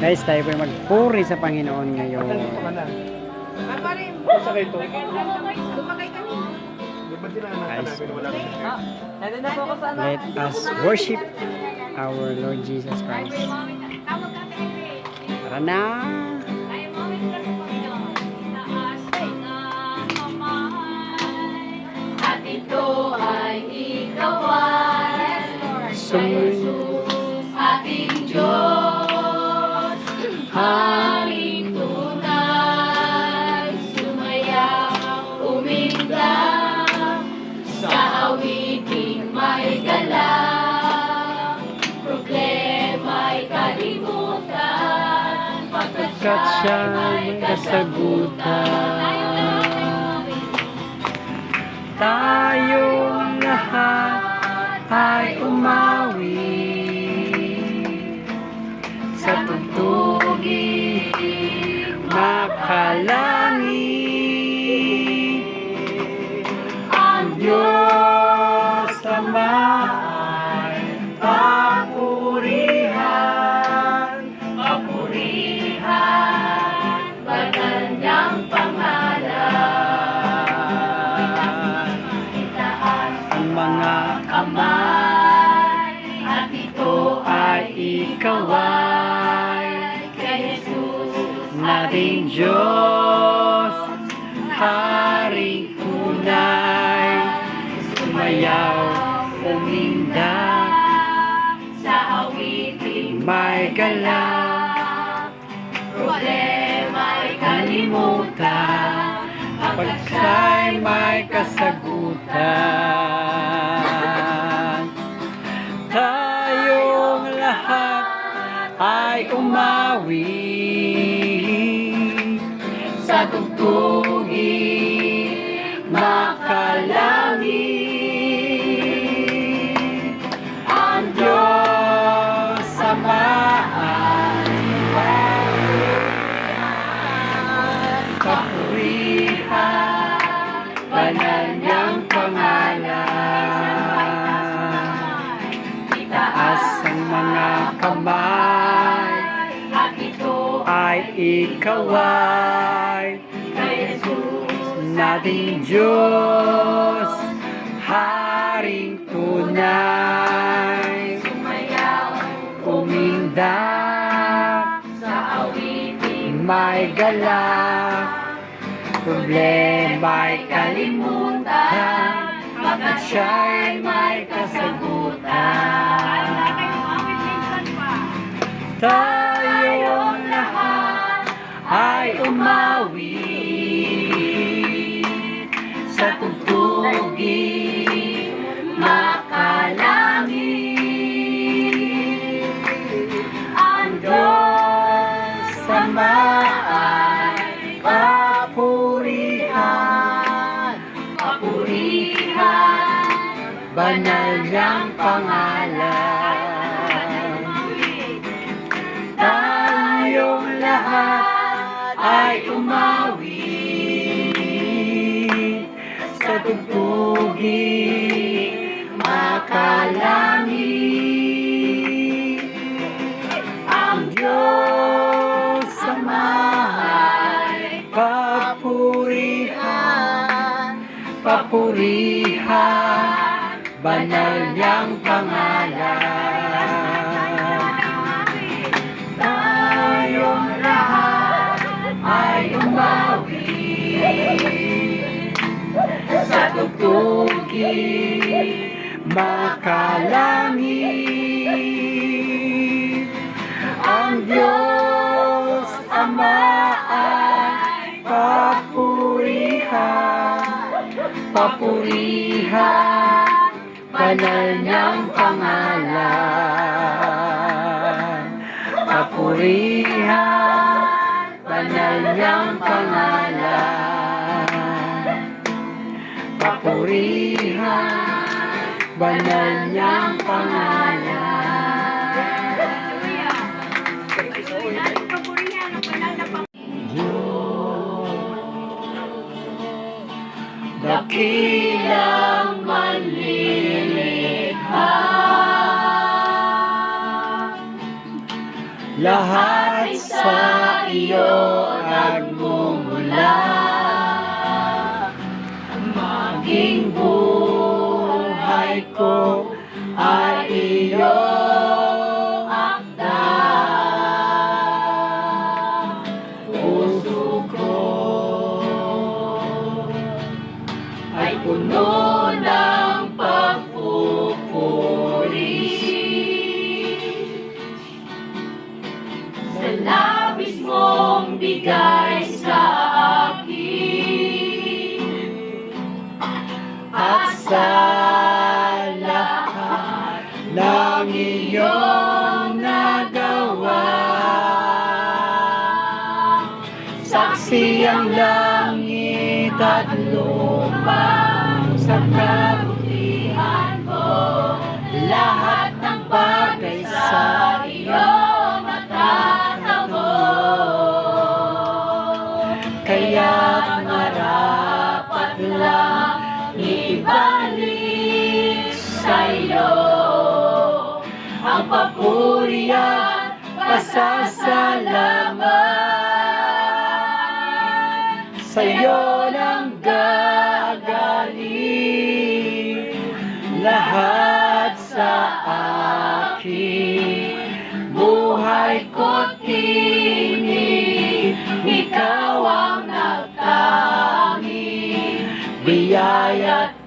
Guys, tayo po magpuri sa Panginoon ngayon. Sakay to. Guys, let us worship our Lord Jesus Christ. Tara na! At ito ay ikaw ay Jesus, ating Diyos, aming tunay, sumayaw, umindak, sa awiting may galang, problema'y kalimutan, Pagkat siya'y may kasagutan. Tayong lahat ay umawi sa tugtugin makalangit. Ang Diyos Ama ay papurihan, papurihan, banal niyang pangalan. Itaas ang mga kamay, at ito ay ikaw ay kay Jesus nating Diyos, Haring tunay, sumayaw, umindak, sa awiting may galak, problema'y kalimutan, pagka'y may kasagutan. Tayong lahat ay umawi sa tugtugin makalangit. Ang Diyos Ama ay papurihan, banal niyang pangalan. Itaas ang mga kamay, at ito ay ikaw ay kay Jesus nating Diyos, Haring tunay, sumayaw, umindak, sa awiting may galak, problema'y kalimutan, pagkat siya'y may kasagutan. Tayong lahat ay umawi sa tugtugin makalangit. Ang Diyos Ama ay papurihan, papurihan, banal niyang pangalan. Tayong lahat ay umawi sa tugtugin makalangit. Ang Diyos Ama ay papurihan, papurihan, banal niyang pangalan. Tayong lahat ay umawi sa tugtugin makalangit. Ang Diyos Ama ay papurihan, papurihan, banal niyang pangalan. Papurihan, banal niyang pangalan. Papurihan, banal niyang pangalan. Dakilang manlilikha, lahat sa iyo nagmumula. Maging buhay ko ay iyong akda. Puso ko ay puno ng pagpupuri sa labis mong bigay sa akin at sa lahat ng iyong nagawa. Saksi ang langit at lupa sa kabutihan mo. Lahat ng bagay sa iyo matatamo. Kaya't marapat lang ibalik sa iyo ang papuri at pasasalamat. Sa'yo lang gagaling lahat sa akin. Buhay ko't tinig, ikaw ang nagtanging biyaya at